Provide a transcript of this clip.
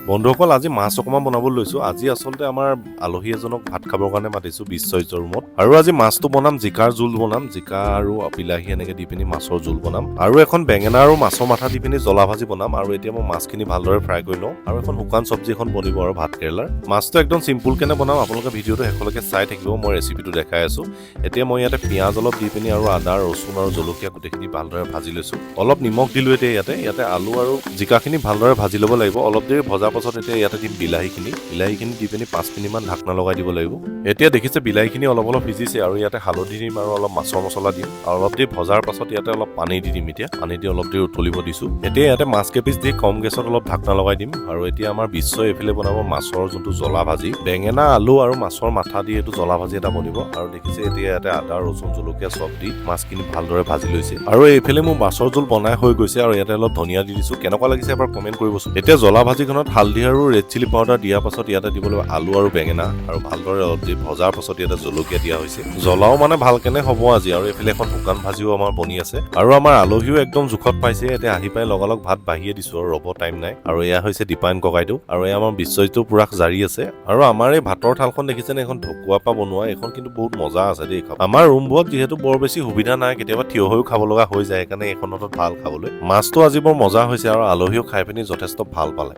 বন্ধুসকল আজি মাছ অকমান বনাবলৈ লৈছো। আজি আচলতে আমাৰ আলহী এজনক ভাত খাবৰ কাৰণে মাতিছো বিশ্বজিতৰ ৰুমত। আৰু আজি মাছটো বনাম, জিকাৰ জোল বনাম, জিকা আৰু বিলাহী এনেকে দি পিনি মাছৰ জোল বনাম। আৰু এখন বেঙেনা আৰু মাছৰ মাথা দি পিনি জ্বলা ভাজি বনাম। আৰু এতিয়া মই মাছখিনি ভালদৰে ফ্ৰাই কৰি লওঁ। আৰু এখন শুকান চব্জি এখন বনিব আৰু ভাত কেৰেলাৰ। মাছটো একদম চিম্পুল কেনে বনাম, আপোনালোকে ভিডিঅ'টো শেষলৈকে চাই থাকিব, মই ৰেচিপিটো দেখাই আছো। এতিয়া মই ইয়াতে পিঁয়াজ অলপ দি পিনি আৰু আদা, ৰচুন আৰু জলকীয়া গোটেইখিনি ভালদৰে ভাজি লৈছো। অলপ নিমখ দিলো এতিয়া ইয়াতে আলু আৰু জিকাখিনি ভালদৰে ভাজি ল'ব লাগিব। অলপ দেৰি ভজাৰ পাছত এতিয়া ইয়াতে দিম বিলাহীখিনি দি পিনি 5 মিনিটমান ঢাকনা লগাই দিব লাগিব। এতিয়া দেখিছে বিলাহীখিনি অলপ সিজিছে আৰু ইয়াতে হালধি দিম আৰু অলপ মাছৰ মছলা দিম আৰু অলপ দেৰি ভজাৰ পাছত ইয়াতে অলপ পানী দি দিম। এতিয়া পানী দি অলপ দেৰি উতলিব দিছো। এতিয়া ইয়াতে মাছ কেইপিচ দি কম গেছত অলপ ঢাকনা লগাই দিম। আৰু এতিয়া আমাৰ বিশ্বই এইফালে বনাব মাছৰ যোনটো জ্বলা ভাজি, বেঙেনা, আলু আৰু মাছৰ মাথা দি এইটো জ্বলা ভাজি এটা বনিব। আৰু দেখিছে এতিয়া ইয়াতে আদা, ৰচুন, জলকীয়া চব দি মাছখিনি ভালদৰে ভাজি লৈছে। আৰু এইফালে মোৰ মাছৰ জোল বনাই হৈ গৈছে আৰু ইয়াতে অলপ ধনিয়া দি দিছো। কেনেকুৱা লাগিছে এবাৰ কমেণ্ট কৰিবচোন। এতিয়া জ্বলা ভাজিখনত হালধি আৰু ৰেড চিলি পাউডাৰ দিয়াৰ পাছত ইয়াতে দিব লাগিব আলু আৰু বেঙেনা আৰু ভালদৰে অলপ দেৰি ভজাৰ পাছত ইয়াতে জলকীয়া দিয়া হৈছে। জ্বলাও মানে ভালকেনে হ'ব আজি। আৰু এইফালে এখন শুকান ভাজিও আমাৰ বনি আছে। আৰু আমাৰ আলহীও একদম জোখত পাইছে। এতিয়া আহি পাই লগালগ ভাত বাঢ়িয়ে দিছো আৰু ৰ'ব টাইম নাই। আৰু এয়া হৈছে দীপায়ন ককাইদেউ আৰু এয়া আমাৰ বিশ্বজিতো পুৰা জাৰি আছে। আৰু আমাৰ এই ভাতৰ থালখন দেখিছেনে, এখন ঢকুৱাৰ পৰা বনোৱা। এইখন কিন্তু বহুত মজা আছে দেই খাব। আমাৰ ৰুমবোৰত যিহেতু বৰ বেছি সুবিধা নাই, কেতিয়াবা থিয় হৈও খাব লগা হৈ যায়, সেইকাৰণে এইখনত ভাল খাবলৈ। মাছটো আজি বৰ মজা হৈছে আৰু আলহীও খাই পিনি যথেষ্ট ভাল পালে।